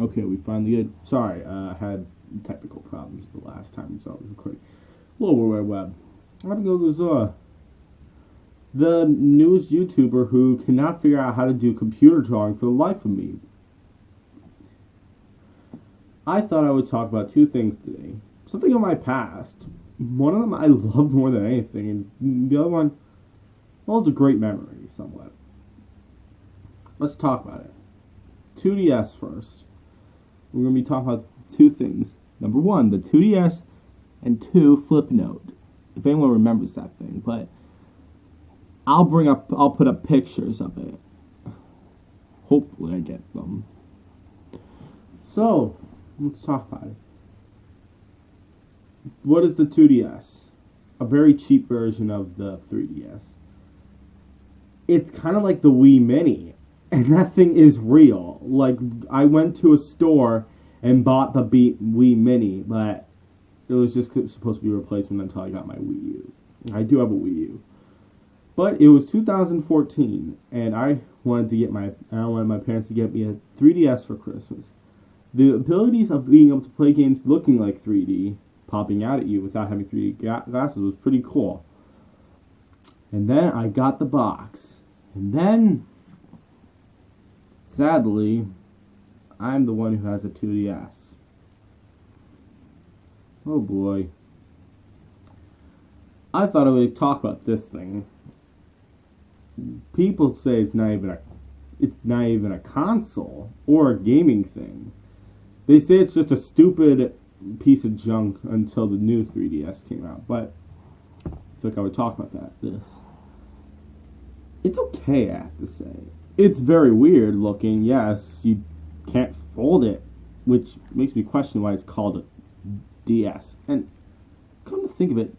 Okay, we finally did. Sorry, I had technical problems the last time, so I was recording. Hello, World Wide Web. I'm going to go the newest YouTuber who cannot figure out how to do computer drawing for the life of me. I thought I would talk about two things today. Something in my past. One of them I loved more than anything, and the other one, well, it's a great memory, somewhat. Let's talk about it. 2DS first. We're going to be talking about two things. Number one, the 2DS, and two, Flipnote. If anyone remembers that thing, but I'll put up pictures of it. Hopefully I get them. So, let's talk about it. What is the 2DS? A very cheap version of the 3DS. It's kind of like the Wii Mini. And that thing is real. Like, I went to a store and bought the Wii Mini, but it was just supposed to be a replacement until I got my Wii U. I do have a Wii U. But it was 2014, and I wanted my parents to get me a 3DS for Christmas. The abilities of being able to play games looking like 3D, popping out at you without having 3D glasses, was pretty cool. And then I got the box. And then, sadly, I'm the one who has a 2DS. Oh boy. I thought I would talk about this thing. People say it's not even a console or a gaming thing. They say it's just a stupid piece of junk until the new 3DS came out, but I feel like I would talk about this. It's okay, I have to say. It's very weird looking, yes. You can't fold it, which makes me question why it's called a DS. And come to think of it,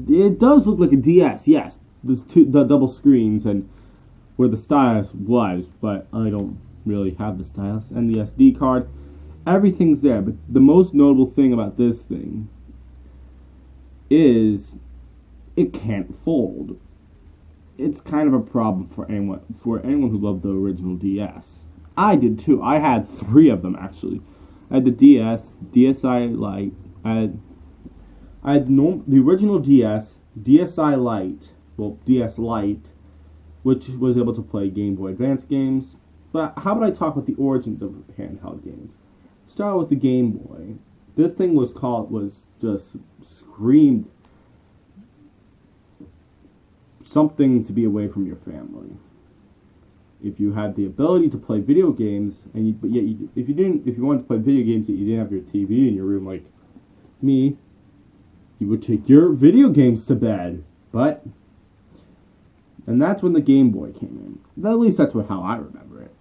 it does look like a DS, yes. The double screens and where the stylus was, but I don't really have the stylus. And the SD card, everything's there. But the most notable thing about this thing is it can't fold. It's kind of a problem for anyone who loved the original DS. I did too. I had 3 of them actually. I had the DS, DSi Lite. I had the original DS, DSi Lite, well, DS Lite, which was able to play Game Boy Advance games. But how about I talk about the origins of handheld games? Start with the Game Boy. This thing was just screamed something to be away from your family. If you had the ability to play video games, if you wanted to play video games that you didn't have your TV in your room like me, you would take your video games to bed. And that's when the Game Boy came in. At least that's how I remember it.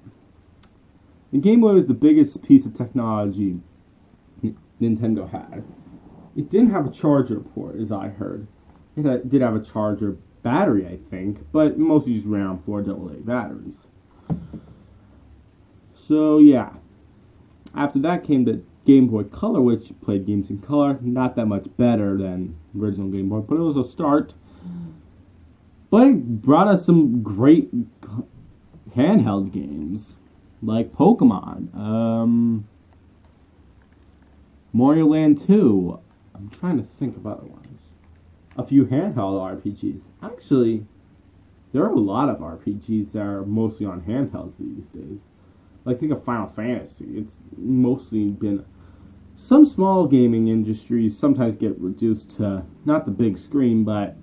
The Game Boy was the biggest piece of technology Nintendo had. It didn't have a charger port, as I heard. It did have a charger battery, I think, but mostly just ran on 4 AA batteries. So, yeah. After that came the Game Boy Color, which played games in color. Not that much better than the original Game Boy, but it was a start. But it brought us some great handheld games, like Pokemon, Mario Land 2. I'm trying to think of other ones. A few handheld RPGs. Actually, there are a lot of RPGs that are mostly on handhelds these days. Like, think of Final Fantasy. It's mostly been... Some small gaming industries sometimes get reduced to not the big screen, but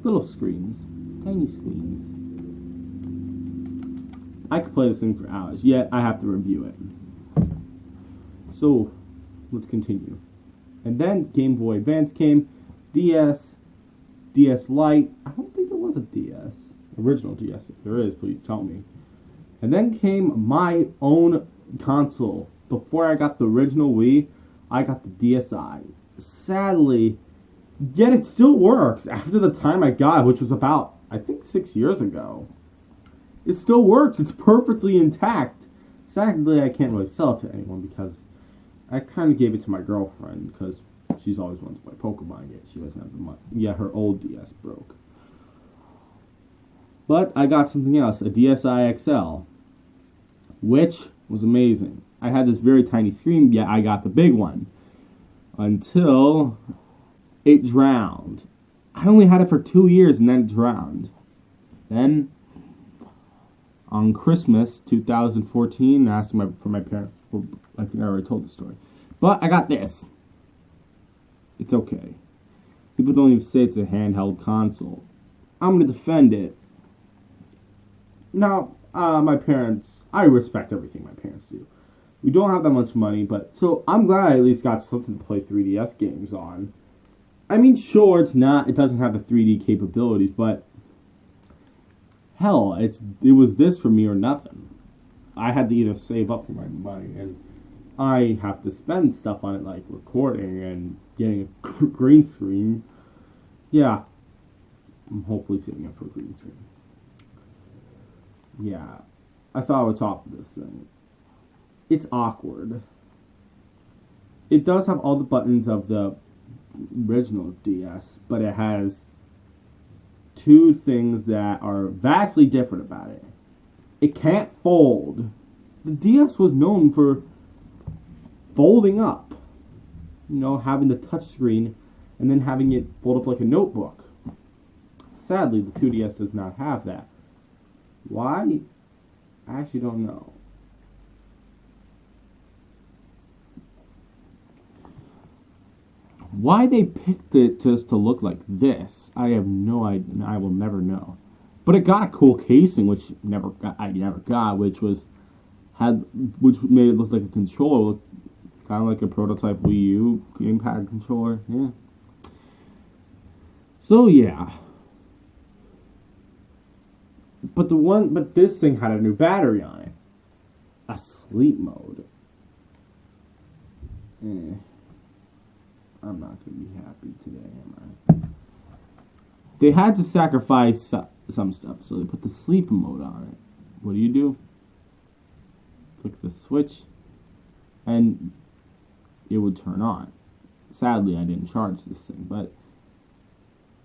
little screens. Tiny screens. I could play this thing for hours, yet I have to review it. So, let's continue. And then Game Boy Advance came. DS Lite. I don't think there was a DS. Original DS. If there is, please tell me. And then came my own console. Before I got the original Wii, I got the DSi. Sadly, yet it still works after the time I got it, which was about, I think, 6 years ago. It still works. It's perfectly intact. Sadly, I can't really sell it to anyone because I kind of gave it to my girlfriend because she's always wanted to play Pokemon, yet she doesn't have the money. Yeah, her old DS broke. But I got something else, a DSi XL, which was amazing. I had this very tiny screen, yet I got the big one. Until it drowned. I only had it for 2 years and then it drowned. Then, on Christmas 2014, I asked for my parents. Well, I think I already told the story. But I got this. It's okay. People don't even say it's a handheld console. I'm going to defend it. Now, my parents, I respect everything my parents do. We don't have that much money, but so I'm glad I at least got something to play 3DS games on. I mean, sure, it doesn't have the 3D capabilities, but hell, it was this for me or nothing. I had to either save up for my money, and I have to spend stuff on it like recording and getting a green screen. Yeah, I'm hopefully saving up for a green screen. Yeah, I thought I would talk about this thing. It's awkward. It does have all the buttons of the original DS, but it has two things that are vastly different about it. It can't fold. The DS was known for folding up. You know, having the touchscreen and then having it fold up like a notebook. Sadly, the 2DS does not have that. Why? I actually don't know. Why they picked it just to look like this, I have no idea. I will never know. But it got a cool casing, which I never got, which made it look like a controller, kind of like a prototype Wii U gamepad controller. Yeah. So yeah. But this thing had a new battery on it, a sleep mode. I'm not going to be happy today, am I? They had to sacrifice some stuff, so they put the sleep mode on it. What do? Click the switch, and it would turn on. Sadly, I didn't charge this thing, but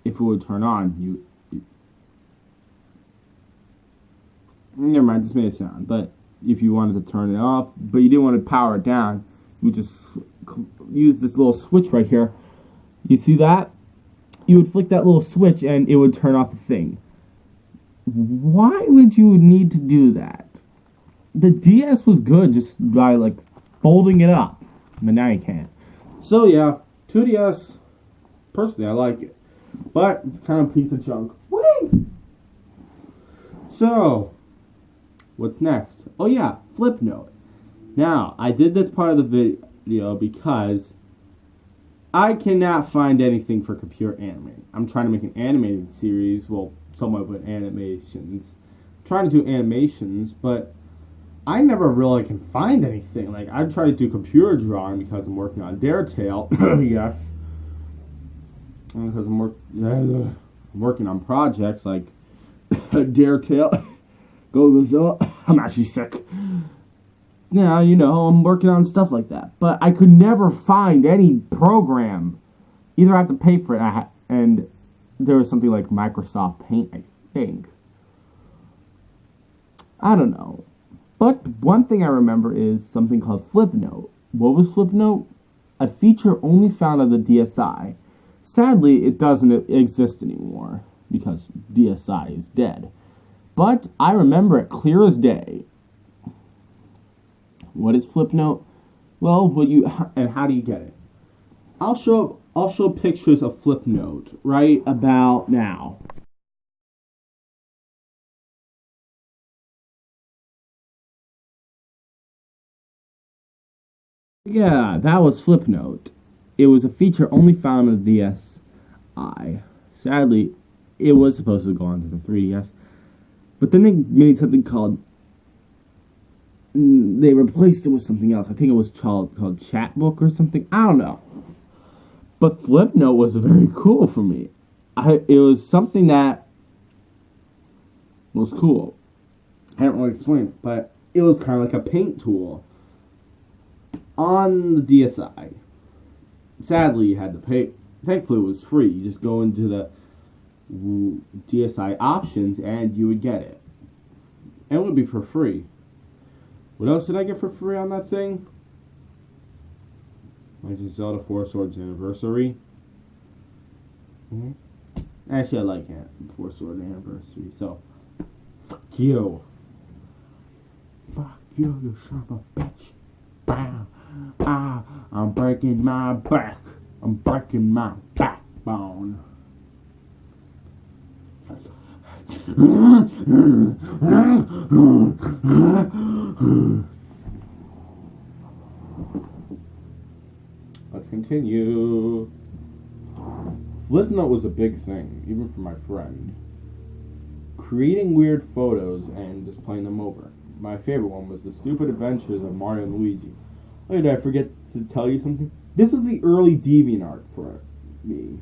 if it would turn on, never mind, just made a sound. But if you wanted to turn it off, but you didn't want to power it down, you would just use this little switch right here. You see that? You would flick that little switch and it would turn off the thing. Why would you need to do that? The DS was good just by like folding it up, but now you can't. So yeah, 2DS, personally I like it, but it's kind of a piece of junk. Whee! So, what's next? Oh yeah, Flipnote. Now, I did this part of the video because I cannot find anything for computer animating. I'm trying to make an animated series, well, somewhat with animations. I'm trying to do animations, but I never really can find anything. Like, I try to do computer drawing because I'm working on Dare Tale, yes. And because I'm working on projects like Dare Tale, Go Godzilla. I'm actually sick. Yeah, you know, I'm working on stuff like that. But I could never find any program. Either I have to pay for it, and there was something like Microsoft Paint, I think. I don't know. But one thing I remember is something called Flipnote. What was Flipnote? A feature only found on the DSi. Sadly, it doesn't exist anymore because DSi is dead. But I remember it clear as day. What is Flipnote? Well, and how do you get it? I'll show pictures of Flipnote right about now. Yeah, that was Flipnote. It was a feature only found on the DSi. Sadly, it was supposed to go onto the 3DS. But then they made something called... They replaced it with something else. I think it was called Chatbook or something. I don't know. But Flipnote was very cool for me. It was something that was cool. I don't really explain it, but it was kind of like a paint tool on the DSi. Sadly, you had to pay. Thankfully, it was free. You just go into the DSi options and you would get it. And it would be for free. What else did I get for free on that thing? Legend of Zelda 4 Swords Anniversary. Actually, I like it. 4 Sword Anniversary, so. Fuck you. Fuck you, you son of a bitch. Bam. Ah, I'm breaking my back. I'm breaking my backbone. Let's continue. Flipnote was a big thing, even for my friend. Creating weird photos and displaying them over. My favorite one was the stupid adventures of Mario and Luigi. Oh, did I forget to tell you something? This was the early DeviantArt for me.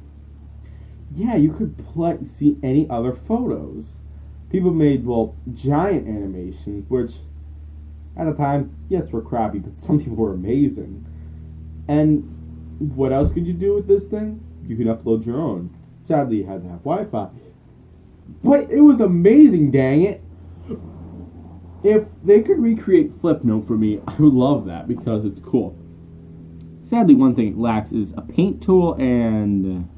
Yeah, you could see any other photos. People made, well, giant animations, which, at the time, yes, were crappy, but some people were amazing. And what else could you do with this thing? You could upload your own. Sadly, you had to have Wi-Fi. But it was amazing, dang it! If they could recreate Flipnote for me, I would love that, because it's cool. Sadly, one thing it lacks is a paint tool and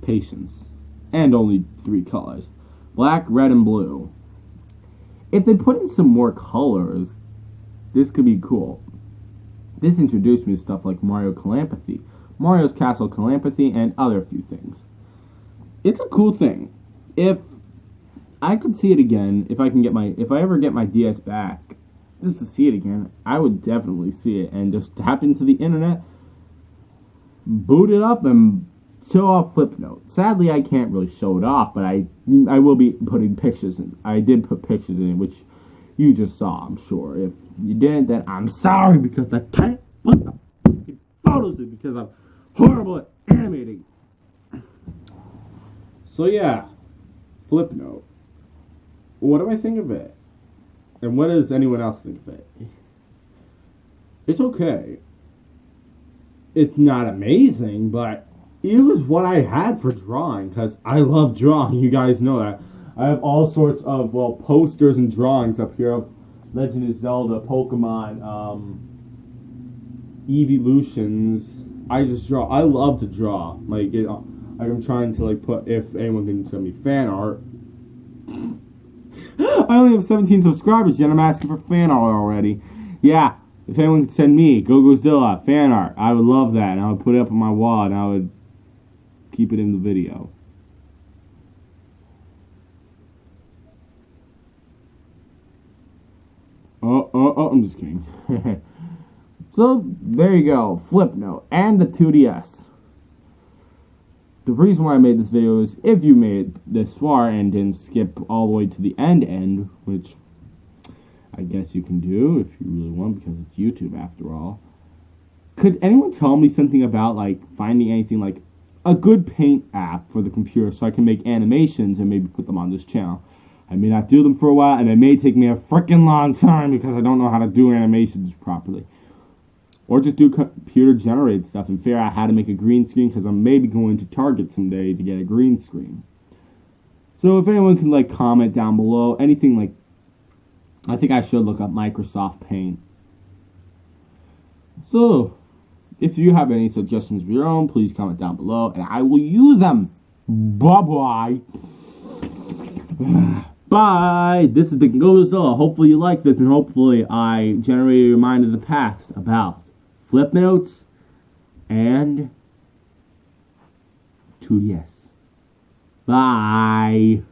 patience. And only 3 colors. Black, red, and blue. If they put in some more colors, this could be cool. This introduced me to stuff like Mario Calampathy, Mario's Castle Calampathy, and other few things. It's a cool thing. If I could see it again, if I ever get my DS back, just to see it again, I would definitely see it and just tap into the internet, boot it up, and show off Flipnote. Sadly, I can't really show it off, but I will be putting pictures in. I did put pictures in it, which you just saw, I'm sure. If you didn't, then I'm sorry, because I can't put the fucking photos in because I'm horrible at animating. So yeah, Flipnote. What do I think of it? And what does anyone else think of it? It's okay. It's not amazing, but it was what I had for drawing, because I love drawing. You guys know that. I have all sorts of, well, posters and drawings up here of Legend of Zelda, Pokemon, Evolutions. I just draw. I love to draw. Like, I'm trying to, like, put, if anyone can send me fan art. I only have 17 subscribers, yet I'm asking for fan art already. Yeah, if anyone could send me GoGoZilla fan art, I would love that, and I would put it up on my wall, and I would keep it in the video. I'm just kidding. So, there you go, Flipnote, and the 2DS. The reason why I made this video is if you made it this far and didn't skip all the way to the end, which I guess you can do if you really want, because it's YouTube after all. Could anyone tell me something about, like, finding anything like a good paint app for the computer so I can make animations and maybe put them on this channel? I may not do them for a while, and it may take me a freaking long time because I don't know how to do animations properly. Or just do computer-generated stuff and figure out how to make a green screen, because I'm maybe going to Target someday to get a green screen. So if anyone can, like, comment down below, anything like, I think I should look up Microsoft Paint. So, if you have any suggestions of your own, please comment down below, and I will use them. Bye-bye. Bye. This has been GoGoZilla. Hopefully you like this, and hopefully I generated your mind in the past about Flipnotes and 2DS. Bye.